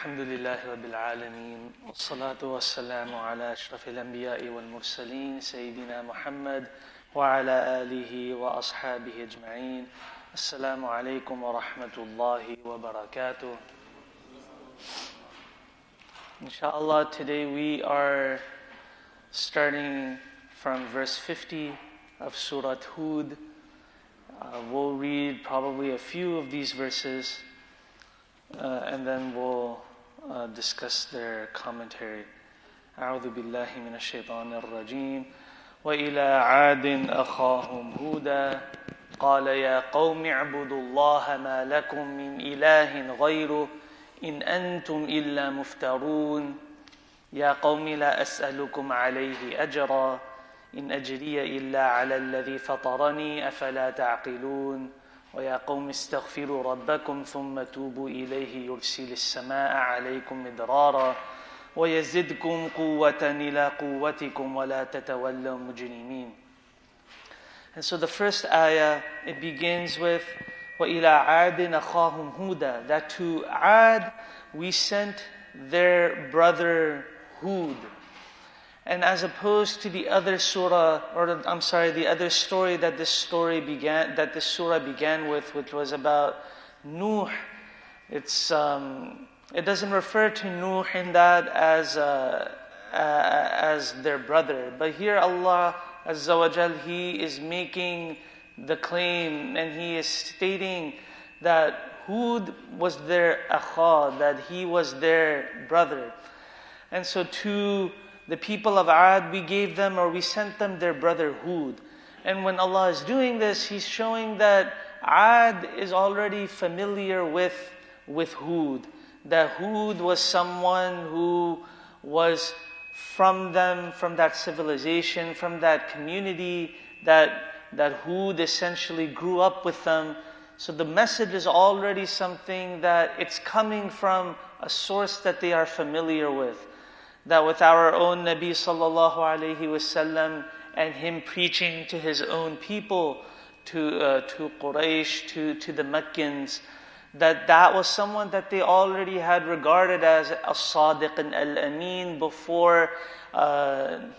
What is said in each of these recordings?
الحمد لله رب العالمين والصلاة والسلام على أشرف الأنبياء والمرسلين سيدنا محمد وعلى آله وأصحابه أجمعين. السلام عليكم ورحمة الله وبركاته. Inshallah, today we are starting from verse 50 of Surah Hūd. We'll read probably a few of these verses and then we'll discuss their commentary. أعوذ بالله من الشيطان الرجيم. وإلى عاد أخاهم هودا قال يا قوم اعبدوا الله ما لكم من إله غيره إن أنتم إلا مفترون يا قوم لا أسألكم عليه أجرا إن أجري إلا على الذي فطرني أفلا تعقلون ويا قوم استغفروا ربكم ثم توبوا إليه يرسل السماء عليكم مدرارا ويزدكم قوة إلى قوتكم ولا تتولوا مجرمين. And so the first ayah, it begins with وَإِلَىٰ عَادٍ أَخَاهُمْ هُودًا, that to Ad we sent their brother Hud. And as opposed to the other surah, the other story that this surah began with, which was about Nuh, it doesn't refer to Nuh in that as their brother. But here Allah Azza wa Jal, He is making the claim and He is stating that Hud was their akha, that he was their brother. And so to the people of Ad, we sent them their brother Hud. And when Allah is doing this, He's showing that Ad is already familiar with Hud. That Hud was someone who was from them, from that civilization, from that community, that Hud essentially grew up with them. So the message is already something that it's coming from a source that they are familiar with. That with our own Nabi sallallahu alayhi wasallam and him preaching to his own people, to Quraysh, to the Meccans, that was someone that they already had regarded as as-Sadiq and al-Amin before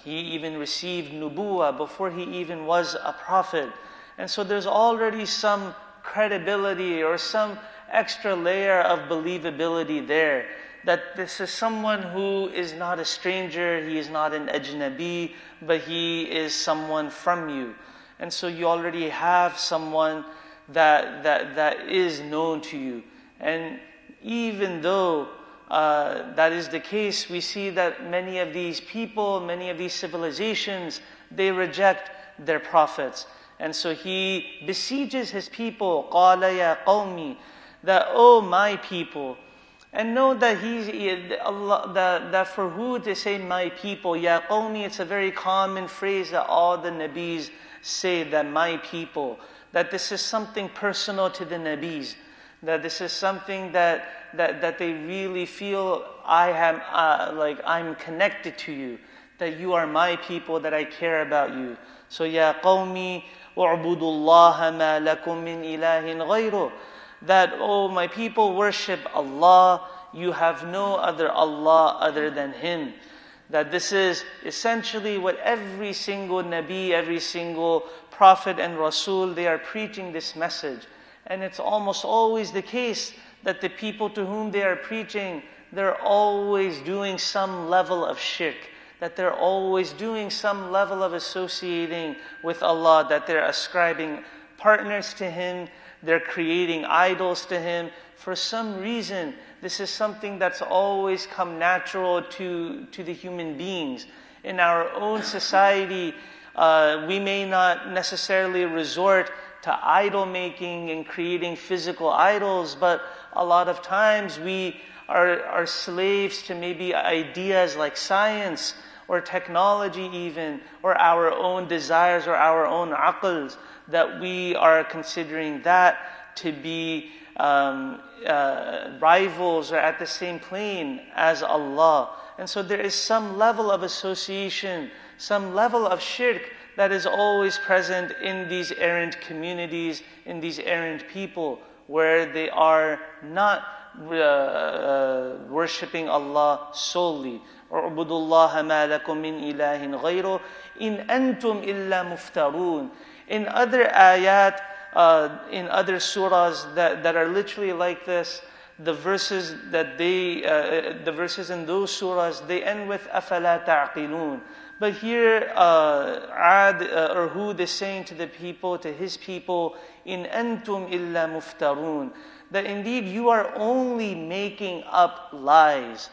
he even received nubuwah, before he even was a prophet. And so there's already some credibility or some extra layer of believability there. That this is someone who is not a stranger, he is not an ajnabi, but he is someone from you. And so you already have someone that is known to you. And even though that is the case, we see that many of these people, many of these civilizations, they reject their prophets. And so he besieges his people, قَالَ يَا قَوْمِ, that, oh my people. And know that that for Hud to say my people, Ya qawmi, it's a very common phrase that all the Nabis say, that my people. That this is something personal to the Nabis. That this is something that they really feel, I'm connected to you. That you are my people, that I care about you. So Ya qawmi, u'budu Allah ma lakum min ilahin ghayruh. That, oh my people, worship Allah, you have no other Allah other than Him. That this is essentially what every single Nabi, every single Prophet and Rasul, they are preaching this message. And it's almost always the case that the people to whom they are preaching, they're always doing some level of shirk. That they're always doing some level of associating with Allah, that they're ascribing partners to Him, they're creating idols to Him. For some reason, this is something that's always come natural to the human beings. In our own society, we may not necessarily resort to idol making and creating physical idols, but a lot of times we are slaves to maybe ideas like science or technology even, or our own desires or our own aqls, that we are considering that to be rivals or at the same plane as Allah. And so there is some level of association, some level of shirk that is always present in these errant communities, in these errant people. where they are not worshipping Allah solely. اعبدوا الله ما لكم من إله غيره إن أنتم إلا مفترون. In other ayat, in other surahs that are literally like this, the verses in those surahs, they end with أَفَلَا تَعْقِلُونَ. But here, Hūd is saying to the people, to his people, إِنْ أَنْتُمْ إِلَّا مُفْتَرُونَ, that indeed you are only making up lies.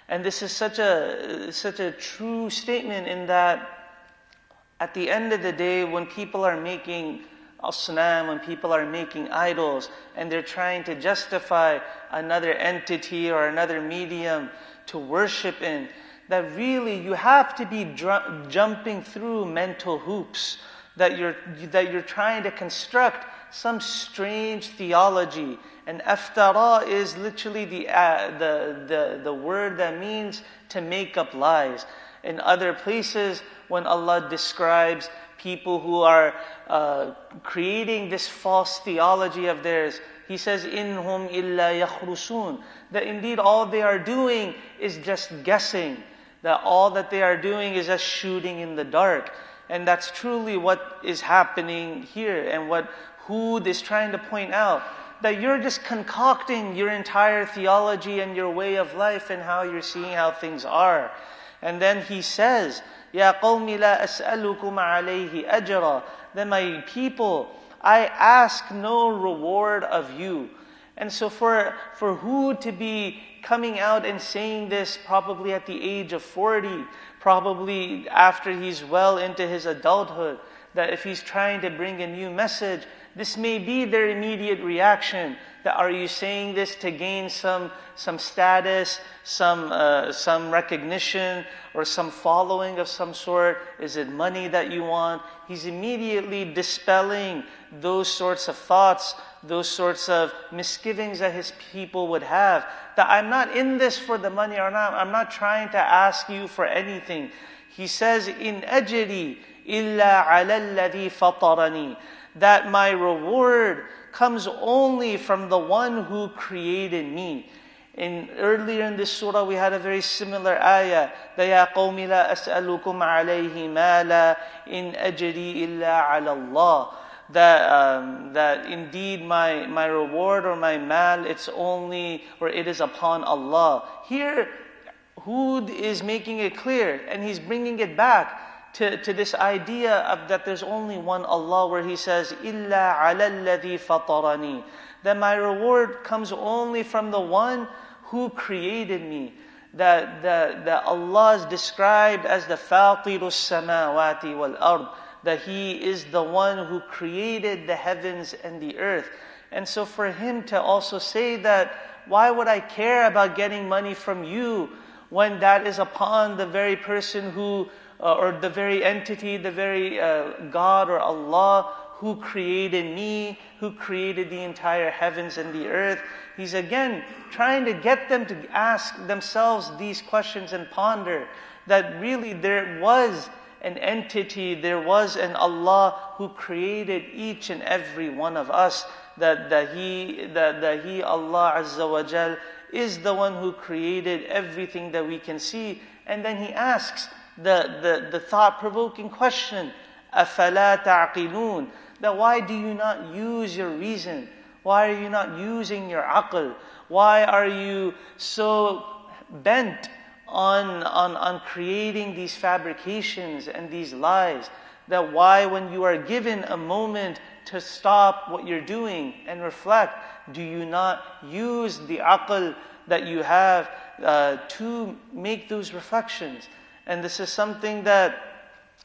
And this is such a true statement, in that at the end of the day, when people are making asnam, when people are making idols, and they're trying to justify another entity or another medium to worship in, that really you have to be jumping through mental hoops, that you're trying to construct some strange theology. And aftara is literally the word that means to make up lies. In other places, when Allah describes people who are creating this false theology of theirs, He says, "Inhum illa yakhrusun," that indeed all they are doing is just guessing, that all that they are doing is just shooting in the dark. And that's truly what is happening here, and what Hūd is trying to point out, that you're just concocting your entire theology and your way of life and how you're seeing how things are. And then he says, "Ya qawmi la as'alukum alayhi ajra," that my people, I ask no reward of you. And so for Hūd to be coming out and saying this probably at the age of 40, probably after he's well into his adulthood, that if he's trying to bring a new message, this may be their immediate reaction. That are you saying this to gain some status, some recognition, or some following of some sort? Is it money that you want? He's immediately dispelling those sorts of thoughts, those sorts of misgivings that his people would have. That I'm not in this for the money, or I'm not trying to ask you for anything. He says, "In ajri illa ala alladhi fatarani," that my reward comes only from the one who created me. Earlier in this surah, we had a very similar ayah, "Ya qawmi la as'alukum alayhi mala in ajri illa ala Allah," that indeed my reward or my mal, it is upon Allah. Here, Hūd is making it clear, and he's bringing it back to this idea of that there's only one Allah, where he says, "Illa ala alladhi fatarani," that my reward comes only from the one who created me. That Allah is described as the fatirus samawati wal ard, that He is the one who created the heavens and the earth. And so for Him to also say that, why would I care about getting money from you, when that is upon the very person who, or the very entity, the very God or Allah who created me, who created the entire heavens and the earth. He's again trying to get them to ask themselves these questions and ponder that really there was an entity, there was an Allah who created each and every one of us, that He, Allah Azza wa Jal, is the one who created everything that we can see. And then He asks the thought-provoking question, أَفَلَا تَعْقِلُونَ, that why do you not use your reason? Why are you not using your aql? Why are you so bent on creating these fabrications and these lies? That why, when you are given a moment to stop what you're doing and reflect, do you not use the aql that you have to make those reflections? And this is something that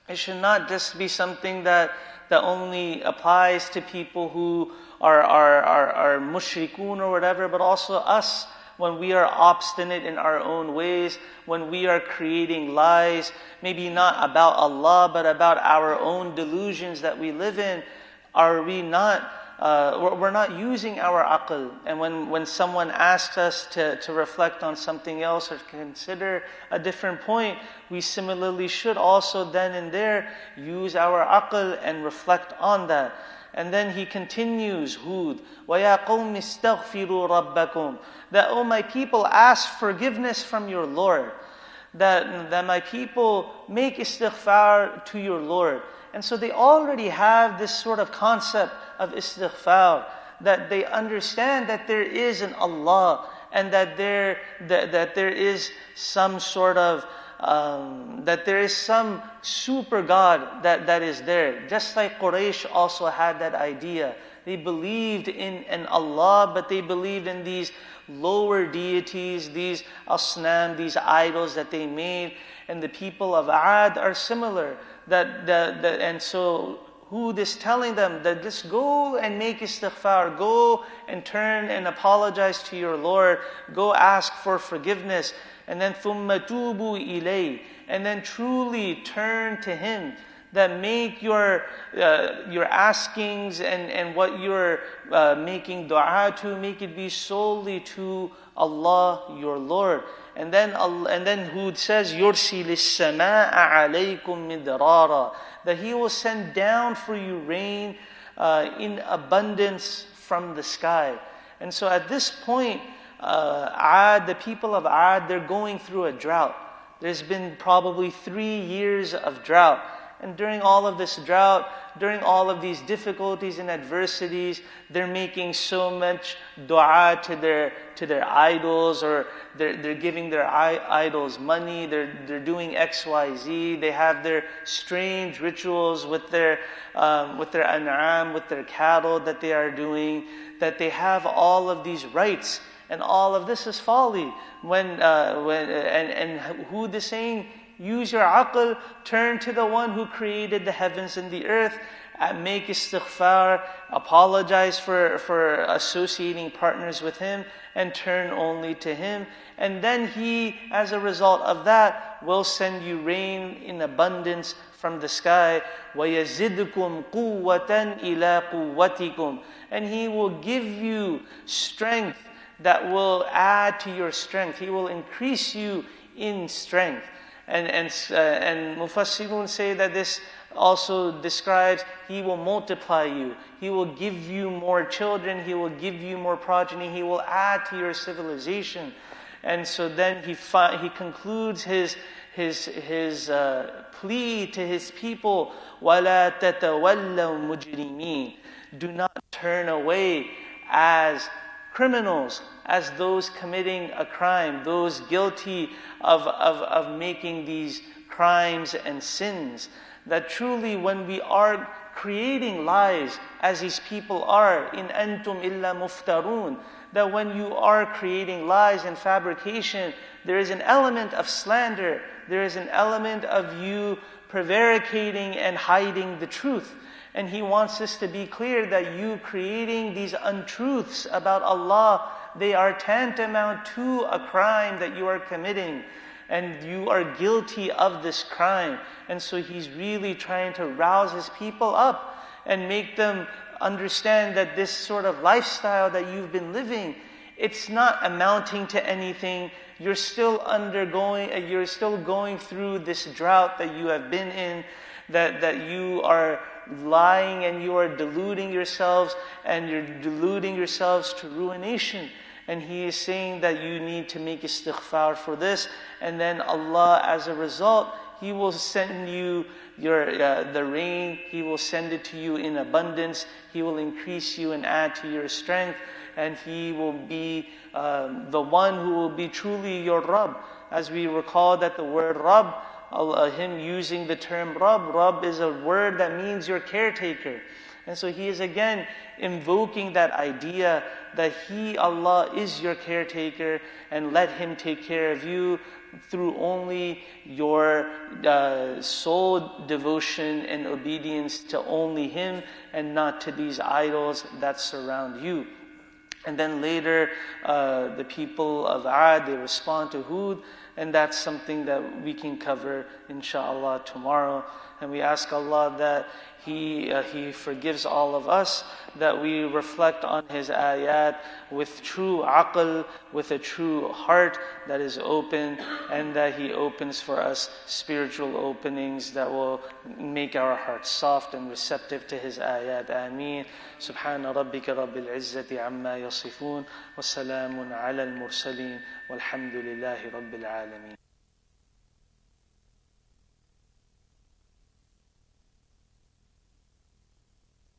it should not just be something that only applies to people who are mushrikun or whatever, but also us, when we are obstinate in our own ways, when we are creating lies, maybe not about Allah, but about our own delusions that we live in. Are we not, we're not using our aql. And when someone asks us to reflect on something else or to consider a different point, we similarly should also then and there use our aql and reflect on that. And then he continues, Hūd, وَيَا قَوْمِ اسْتَغْفِرُوا رَبَّكُمْ, that, oh my people, ask forgiveness from your Lord. That my people make istighfar to your Lord. And so they already have this sort of concept of istighfar, that they understand that there is an Allah, and that there is some sort of that there is some super God that is there. Just like Quraysh also had that idea. They believed in an Allah, but they believed in these lower deities, these asnam, these idols that they made. And the people of Ad are similar. And so Hūd is telling them that just go and make istighfar, go and turn and apologize to your Lord, go ask for forgiveness, and then ثُمَّ تُوبُوا إِلَيْهِ, and then truly turn to Him. That make your askings and what you're making dua to, make it be solely to Allah, your Lord. And then Hūd says, يُرْسِلِ السَّمَاءَ عَلَيْكُمْ مِدْرَارًا, that He will send down for you rain in abundance from the sky. And so at this point, the people of Ad, they're going through a drought. There's been probably 3 years of drought. And during all of this drought, during all of these difficulties and adversities, they're making so much dua to their idols, or they're giving their idols money, they're doing X, Y, Z. They have their strange rituals with their an'am, with their cattle that they are doing, that they have all of these rites. And all of this is folly. And Hūd is saying, use your aql, turn to the one who created the heavens and the earth, make istighfar, apologize for associating partners with Him, and turn only to Him. And then He, as a result of that, will send you rain in abundance from the sky. وَيَزِدْكُمْ قُوَّةً إِلَىٰ قُوَّتِكُمْ, and He will give you strength that will add to your strength. He will increase you in strength. And Mufassirun say that this also describes He will multiply you. He will give you more children. He will give you more progeny. He will add to your civilization. And so then he concludes his plea to His people, وَلَا تَتَوَلَّوْا مُجْرِمِينَ, do not turn away as criminals, as those committing a crime, those guilty of making these crimes and sins. That truly when we are creating lies, as these people are, in antum illa muftarun, that when you are creating lies and fabrication, there is an element of slander, there is an element of you prevaricating and hiding the truth. And He wants us to be clear that you creating these untruths about Allah, they are tantamount to a crime that you are committing. And you are guilty of this crime. And so He's really trying to rouse His people up and make them understand that this sort of lifestyle that you've been living, it's not amounting to anything. You're still going through this drought that you have been in, that you are lying and you are deluding yourselves, and you're deluding yourselves to ruination. And He is saying that you need to make istighfar for this, and then Allah, as a result, He will send you the rain. He will send it to you in abundance. He will increase you and add to your strength, and He will be the one who will be truly your Rabb. As we recall that the word Rabb, Him using the term Rabb is a word that means your caretaker. And so He is again invoking that idea that He, Allah, is your caretaker, and let Him take care of you through only your sole devotion and obedience to only Him, and not to these idols that surround you. And then later, the people of Ad, they respond to Hūd, and that's something that we can cover, inshallah, tomorrow. And we ask Allah that He forgives all of us, that we reflect on His ayat with true aql, with a true heart that is open, and that He opens for us spiritual openings that will make our hearts soft and receptive to His ayat. Ameen. Subhana rabbika rabbil izzati amma yasifun, wa salamun ala al-mursaleen, walhamdulillahi rabbil alameen.